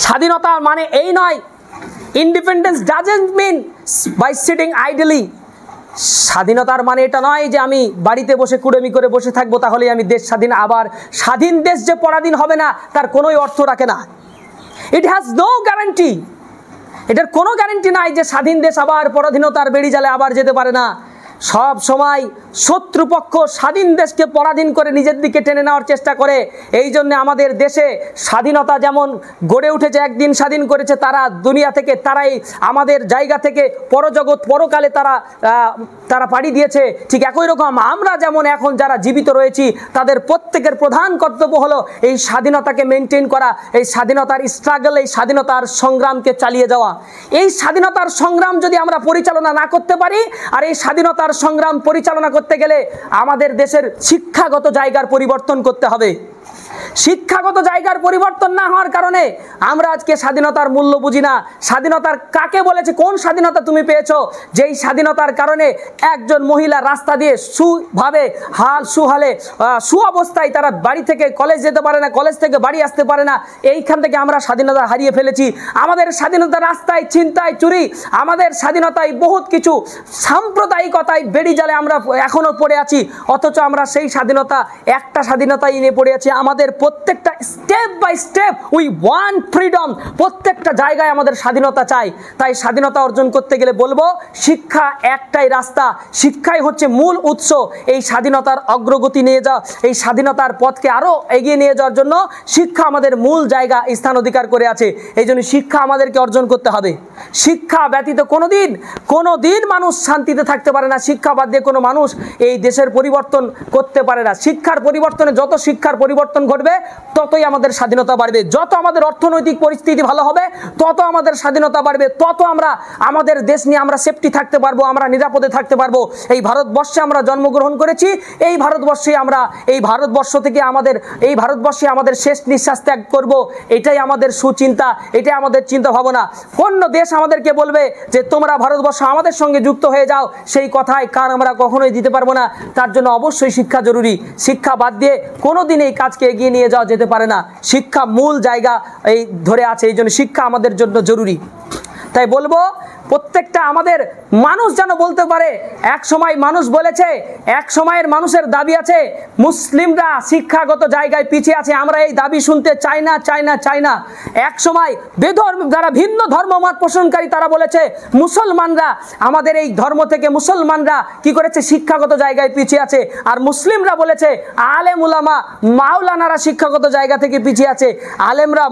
স্বাধীনতা মানে এই নয়, independence doesn't mean by sitting idly. স্বাধীনতার মানে এটা নয় যে আমি বাড়িতে বসে কুড়েমি করে বসে থাকবো তাহলেই আমি দেশ স্বাধীন। আবার স্বাধীন দেশ যে পরাধীন হবে না তার কোনোই অর্থ রাখে না। ইট হ্যাজ নো গ্যারান্টি, এটার কোনো গ্যারান্টি নাই যে স্বাধীন দেশ আবার পরাধীনতার বেড়ি জালে আবার যেতে পারে না। সব সময় শত্রুপক্ষ স্বাধীন দেশকে পরাধীন করে নিজের দিকে টেনে নেওয়ার চেষ্টা করে। এই জন্য আমাদের দেশে স্বাধীনতা যেমন গড়ে উঠেছে, একদিন স্বাধীন করেছে তারা দুনিয়া থেকে, তারাই আমাদের জায়গা থেকে পরজগৎ পরকালে তারা পাড়ি দিয়েছে। ঠিক একই রকম আমরা যেমন এখন যারা জীবিত রয়েছি তাদের প্রত্যেকের প্রধান কর্তব্য হলো এই স্বাধীনতাকে মেনটেন করা, এই স্বাধীনতার স্ট্রাগল, এই স্বাধীনতার সংগ্রামকে চালিয়ে যাওয়া। এই স্বাধীনতার সংগ্রাম যদি আমরা পরিচালনা না করতে পারি, আর এই স্বাধীনতার সংগ্রাম পরিচালনা করতে গেলে আমাদের দেশের শিক্ষাগত জায়গার পরিবর্তন করতে হবে। শিক্ষাগত জায়গার পরিবর্তন না হওয়ার কারণে আমরা আজকে স্বাধীনতার মূল্য বুঝি না। স্বাধীনতার কাকে বলেছে, কোন স্বাধীনতা তুমি পেয়েছো যেই স্বাধীনতার কারণে একজন মহিলা রাস্তা দিয়ে সুহালে সুঅবস্থায় তারা বাড়ি থেকে কলেজ যেতে পারে না, কলেজ থেকে বাড়ি আসতে পারে না। এইখান থেকে আমরা স্বাধীনতা হারিয়ে ফেলেছি। আমাদের স্বাধীনতা রাস্তায় ছিনতাই চুরি, আমাদের স্বাধীনতায় বহুত কিছু সাম্প্রদায়িকতায় বেড়ি জালে আমরা এখনো পড়ে আছি। অথচ আমরা সেই স্বাধীনতা, একটা স্বাধীনতাই নিয়ে পড়ে আছি। আমাদের প্রত্যেকটা step by step we won freedom, প্রত্যেকটা জায়গায় আমাদের স্বাধীনতা চাই। তাই স্বাধীনতা অর্জন করতে গেলে বলবো শিক্ষা একটাই রাস্তা, শিক্ষাই হচ্ছে মূল উৎস এই স্বাধীনতার অগ্রগতি নিয়ে যাওয়া, এই স্বাধীনতার পথকে আরো এগিয়ে নিয়ে যাওয়ার জন্য শিক্ষা আমাদের মূল জায়গা স্থান অধিকার করে আছে। এই জন্য শিক্ষা আমাদেরকে অর্জন করতে হবে। শিক্ষা ব্যতীত কোনোদিন মানুষ শান্তিতে থাকতে পারে না। শিক্ষা বাদ দিয়ে কোনো মানুষ এই দেশের পরিবর্তন করতে পারে না। শিক্ষার পরিবর্তনে যত শিক্ষার পরিবর্তন ঘটবে ততই আমাদের স্বাধীনতা বাড়বে। যত আমাদের অর্থনৈতিক পরিস্থিতি ভালো হবে তত আমাদের স্বাধীনতা বাড়বে, তত আমরা আমাদের দেশ নিয়ে আমরা সেফটি থাকতে পারবো, আমরা নিরাপদে থাকতে পারবো। এই ভারতবর্ষে আমরা জন্মগ্রহণ করেছি, এই ভারতবর্ষে আমরা এই ভারতবর্ষে আমাদের শেষ নিঃশ্বাস ত্যাগ করব। এটাই আমাদের সুচিন্তা, এটাই আমাদের চিন্তা ভাবনা। কোন দেশ আমাদেরকে বলবে যে তোমরা ভারতবর্ষ আমাদের সঙ্গে যুক্ত হয়ে যাও, সেই কথায় কান আমরা কখনোই দিতে পারবো না। তার জন্য অবশ্যই শিক্ষা জরুরি। শিক্ষা বাদ দিয়ে কোনোদিন এই কাজকে এগিয়ে নিয়ে যাওয়া যেতে পারে না। শিক্ষা মূল জায়গা এই ধরে আছে, এই জন্য শিক্ষা আমাদের জন্য জরুরি। তাই বলবো প্রত্যেকটা আমাদের মানুষ যেন বলতে পারে, এক সময় মানুষ বলেছে, এক সময়ের মানুষের দাবি আছে মুসলিমরা শিক্ষাগত জায়গায় পিছিয়ে আছে, আমরা এই দাবি শুনতে চাই না। এক সময় যারা ভিন্ন ধর্মমত পোষণকারী তারা বলেছে মুসলমানরা, আমাদের এই ধর্ম থেকে মুসলমানরা কি করেছে, শিক্ষাগত জায়গায় পিছিয়ে আছে। আর মুসলিমরা বলেছে আলেম উলামা মাওলানারা শিক্ষাগত জায়গা থেকে পিছিয়ে আছে।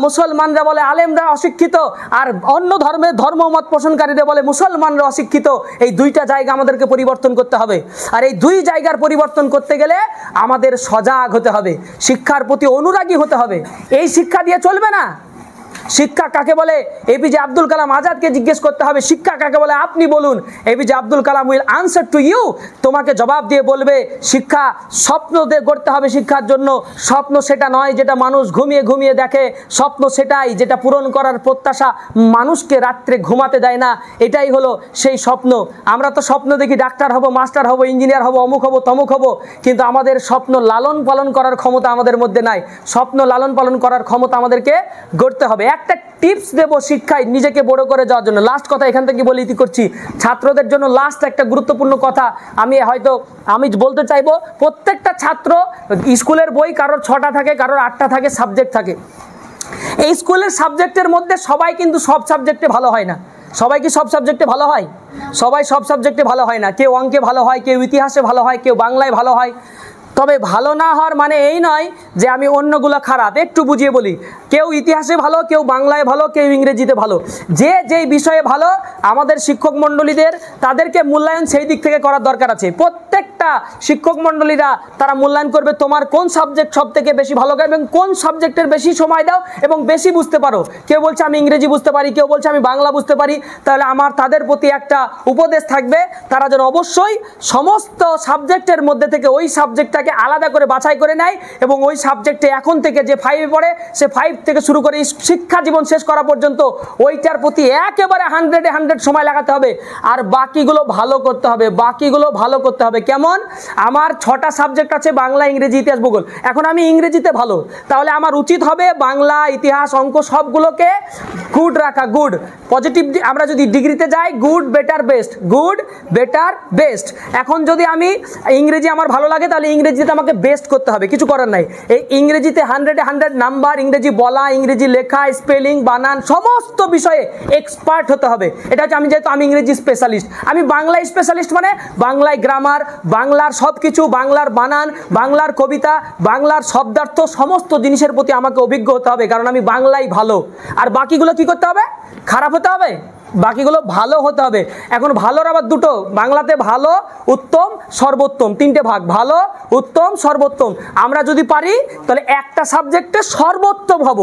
মুসলমানরা বলে আলেমরা অশিক্ষিত, আর অন্য ধর্মমত পোষণকারীরা বলে মুসলমানরা অশিক্ষিত। এই দুইটা জায়গা আমাদেরকে পরিবর্তন করতে হবে। আর এই দুই জায়গার পরিবর্তন করতে গেলে আমাদের সজাগ হতে হবে, শিক্ষার প্রতি অনুরাগী হতে হবে। এই শিক্ষা দিয়ে চলবে না। শিক্ষা কাকে বলে এপিজে আব্দুল কালাম আজাদকে জিজ্ঞেস করতে হবে, শিক্ষা কাকে বলে আপনি বলুন। APJ Abdul Kalam will answer to you, তোমাকে জবাব দিয়ে বলবে। শিক্ষা স্বপ্ন গড়তে হবে শিক্ষার জন্য। স্বপ্ন সেটা নয় যেটা মানুষ ঘুমিয়ে দেখে, স্বপ্ন সেটাই যেটা পূরণ করার প্রত্যাশা মানুষকে রাত্রে ঘুমাতে দেয় না। এটাই হলো সেই স্বপ্ন। আমরা তো স্বপ্ন দেখি ডাক্তার হব, মাস্টার হব, ইঞ্জিনিয়ার হব, অমুক হব, তমুক হব, কিন্তু আমাদের স্বপ্ন লালন পালন করার ক্ষমতা আমাদের মধ্যে নাই। স্বপ্ন লালন পালন করার ক্ষমতা আমাদেরকে গড়তে হবে। একটা টিপস দেব শিক্ষায় নিজেকে বড় করে যাওয়ার জন্য। লাস্ট কথা এখান থেকে বলে ইতি করছি, ছাত্রদের জন্য লাস্ট একটা গুরুত্বপূর্ণ কথা আমি বলতে চাইবো। প্রত্যেকটা ছাত্র স্কুলের বই কারোর 6টা থাকে, কারোর 8টা থাকে, সাবজেক্ট থাকে। এই স্কুলের সাবজেক্টের মধ্যে সবাই কিন্তু সব সাবজেক্টে ভালো হয় না। সবাই কি সব সাবজেক্টে ভালো হয়? সবাই সব সাবজেক্টে ভালো হয় না। কেউ অঙ্কে ভালো হয়, কেউ ইতিহাসে ভালো হয়, কেউ বাংলায় ভালো হয়। তবে ভালো না হওয়ার মানে এই নয় যে আমি অন্যগুলো খারাপ। একটু বুঝিয়ে বলি, কেউ ইতিহাসে ভালো, কেউ বাংলায় ভালো, কেউ ইংরেজিতে ভালো। যেই বিষয়ে ভালো আমাদের শিক্ষক মণ্ডলীদের তাদেরকে মূল্যায়ন সেই দিক থেকে করার দরকার আছে। প্রত্যেকটা শিক্ষক মণ্ডলীরা তারা মূল্যায়ন করবে তোমার কোন সাবজেক্ট সব থেকে বেশি ভালো এবং কোন সাবজেক্টের বেশি সময় দাও এবং বেশি বুঝতে পারো। কেউ বলছে আমি ইংরেজি বুঝতে পারি, কেউ বলছে আমি বাংলা বুঝতে পারি। তাহলে আমার তাদের প্রতি একটা উপদেশ থাকবে, তারা যেন অবশ্যই সমস্ত সাবজেক্টের মধ্যে থেকে ওই সাবজেক্টটাকে আলাদা করে বাছাই করে নেয় এবং ওই সাবজেক্টে এখন থেকে যে 5-এ পড়ে সে 5 থেকে শুরু করে শিক্ষা জীবন শেষ করা পর্যন্ত ওইটার প্রতি একেবারে 100-এ 100 সময় লাগাতে হবে। আর বাকিগুলো ভালো করতে হবে। কেমন? যেমন আমার 6টা সাবজেক্ট আছে, বাংলা, ইংরেজি, ইতিহাস, ভূগোল। এখন আমি ইংরেজিতে ভালো, তাহলে আমার উচিত হবে বাংলা, ইতিহাস, অঙ্ক সবগুলোকে গুড রাখা, গুড পজিটিভ। আমরা যদি ডিগ্রিতে যাই, good, better, best, good, better, best. এখন যদি আমি ইংরেজি আমার ভালো লাগে, তাহলে ইংরেজিতে আমাকে বেস্ট করতে হবে, কিছু করার নাই। এই ইংরেজিতে 100-এ 100 নাম্বার, ইংরেজি বলা, ইংরেজি লেখা, স্পেলিং, বানান, সমস্ত বিষয়ে এক্সপার্ট হতে হবে। এটা হচ্ছে, আমি যেহেতু আমি ইংরেজি স্পেশালিস্ট, আমি বাংলা স্পেশালিস্ট, মানে বাংলায় গ্রামার, বাংলার সব কিছু, বাংলার বানান, বাংলার কবিতা, বাংলার শব্দার্থ, সমস্ত জিনিসের প্রতি আমাকে অভিজ্ঞ হতে হবে, কারণ আমি বাংলায় ভালো। আর বাকিগুলো কি করতে হবে? খারাপ হতে হবে, বাকিগুলো ভালো হতে হবে। এখন ভালোর আবার দুটো, বাংলাতে ভালো, উত্তম, সর্বোত্তম, 3টে ভাগ, ভালো, উত্তম, সর্বোত্তম। আমরা যদি পারি তাহলে একটা সাবজেক্টে সর্বোত্তম হব,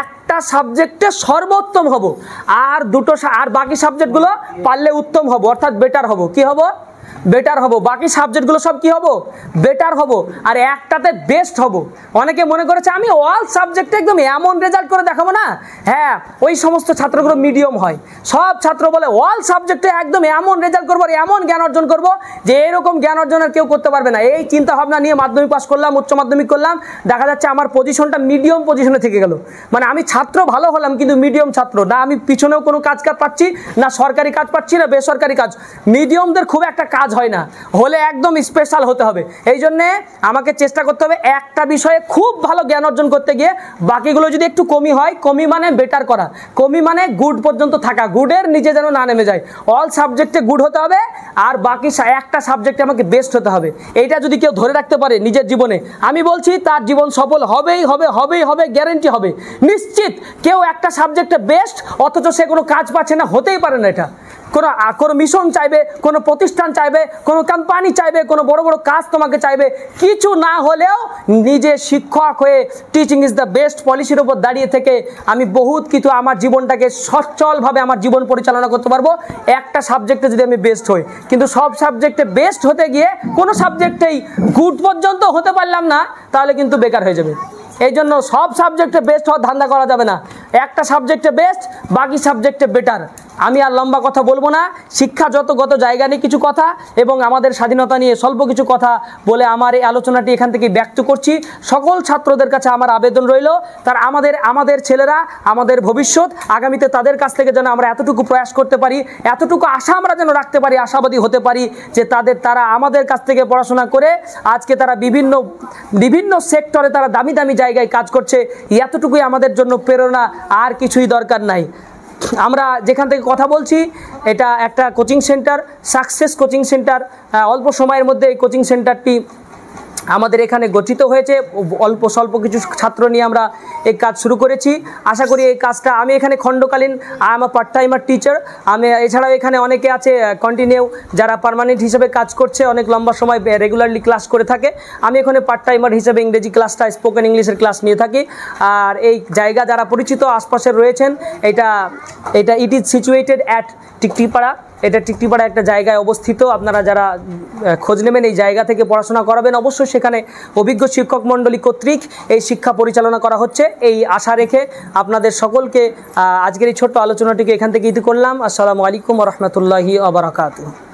একটা সাবজেক্টে সর্বোত্তম হব, আর আর বাকি সাবজেক্টগুলো পারলে উত্তম হব, অর্থাৎ বেটার হব। কি হব? বেটার হব। বাকি সাবজেক্টগুলো সব কি হব? বেটার হব। আর একটাতে বেস্ট হব। অনেকে মনে করেছে আমি অল সাবজেক্টে একদম এমন রেজাল্ট করে দেখাবো না। হ্যাঁ, ওই সমস্ত ছাত্রগুলো মিডিয়াম হয়। সব ছাত্র বলে অল সাবজেক্টে একদম এমন রেজাল্ট করবো, এমন জ্ঞান অর্জন করব যে এরকম জ্ঞান অর্জন আর কেউ করতে পারবে না। এই চিন্তা ভাবনা নিয়ে মাধ্যমিক পাস করলাম, উচ্চ মাধ্যমিক করলাম, দেখা যাচ্ছে আমার পজিশনটা মিডিয়াম পজিশনে থেকে গেল। মানে আমি ছাত্র ভালো হলাম, কিন্তু মিডিয়াম ছাত্র না। আমি পিছনেও কোনো কাজ পাচ্ছি না, সরকারি কাজ পাচ্ছি না, বেসরকারি কাজ। মিডিয়ামদের খুব একটা কাজ হয় না, হলে একদম স্পেশাল হতে হবে। এই জন্যে আমাকে চেষ্টা করতে হবে একটা বিষয়ে খুব ভালো জ্ঞান অর্জন করতে গিয়ে বাকিগুলো যদি একটু কমই হয়, কমি মানে বেটার করা, কমি মানে গুড পর্যন্ত থাকা, গুডের নিচে যেন না নেমে যায়। অল সাবজেক্টে গুড হতে হবে, আর বাকি একটা সাবজেক্টে আমাকে বেস্ট হতে হবে। এইটা যদি কেউ ধরে রাখতে পারে নিজের জীবনে, আমি বলছি তার জীবন সফল হবেই হবে, হবেই হবে, গ্যারেন্টি হবে, নিশ্চিত। কেউ একটা সাবজেক্টে বেস্ট অথচ সে কোনো কাজ পাচ্ছে না, হতেই পারে না। এটা কোনো মিশন চাইবে, কোনো প্রতিষ্ঠান চাইবে, কোনো কোম্পানি চাইবে, কোনো বড় বড় কাজ তোমাকে চাইবে, কিছু না হলেও নিজে শিক্ষক হয়ে টিচিং ইজ দ্য বেস্ট পলিসির উপর দাঁড়িয়ে থেকে আমি বহুত কিছু আমার জীবনটাকে সচ্ছলভাবে আমার জীবন পরিচালনা করতে পারবো, একটা সাবজেক্টে যদি আমি বেস্ট হই। কিন্তু সব সাবজেক্টে বেস্ট হতে গিয়ে কোনো সাবজেক্টেই গুড পর্যন্ত হতে পারলাম না, তাহলে কিন্তু বেকার হয়ে যাবে। এই জন্য সব সাবজেক্টে বেস্ট হওয়ার ধান্দা করা যাবে না। একটা সাবজেক্টে বেস্ট, বাকি সাবজেক্টে বেটার। আমি আর লম্বা কথা বলবো না। শিক্ষা যতগত জায়গা নিয়ে কিছু কথা এবং আমাদের স্বাধীনতা নিয়ে স্বল্প কিছু কথা বলে আমার এই আলোচনাটি এখান থেকে ব্যক্ত করছি। সকল ছাত্রদের কাছে আমার আবেদন রইল, তার আমাদের ছেলেরা আমাদের ভবিষ্যৎ, আগামীতে তাদের কাছ থেকে যেন আমরা এতটুকু প্রয়াস করতে পারি, এতটুকু আশা আমরা যেন রাখতে পারি, আশাবাদী হতে পারি যে তারা আমাদের কাছ থেকে পড়াশোনা করে আজকে তারা বিভিন্ন সেক্টরে তারা দামি দামি জায়গায় কাজ করছে। এতটুকুই আমাদের জন্য প্রেরণা, আর কিছুই দরকার নাই। আমরা যেখান থেকে কথা বলছি এটা একটা coaching centre, success coaching centre. অল্প সময়ের মধ্যে এই কোচিং সেন্টারটি আমাদের এখানে গঠিত হয়েছে। অল্প স্বল্প কিছু ছাত্র নিয়ে আমরা এই কাজ শুরু করেছি। আশা করি এই কাজটা, আমি এখানে খণ্ডকালীন, I am a part timer teacher. এছাড়াও এখানে অনেকে আছে কন্টিনিউ, যারা পার্মানেন্ট হিসেবে কাজ করছে, অনেক লম্বা সময় রেগুলারলি ক্লাস করে থাকে। আমি এখানে পার্ট টাইমার হিসেবে ইংরেজি ক্লাসটা, স্পোকেন ইংলিশের ক্লাস নিয়ে থাকি। আর এই জায়গা যারা পরিচিত আশপাশে রয়েছেন, এটা ইট ইজ সিচুয়েটেড অ্যাট টিকটিপাড়া। এটা টিকটিপাড়া একটা জায়গায় অবস্থিত। আপনারা যারা খোঁজ নেবেন এই জায়গা থেকে পড়াশোনা করাবেন, অবশ্যই সেখানে অভিজ্ঞ শিক্ষক মণ্ডলী কর্তৃক এই শিক্ষা পরিচালনা করা হচ্ছে, এই আশা রেখে আপনাদের সকলকে আজকের এই ছোট্ট আলোচনাটিকে এখান থেকে ইতি করলাম। আসসালামু আলাইকুম ওয়া রাহমাতুল্লাহি ওয়া বারাকাতুহু।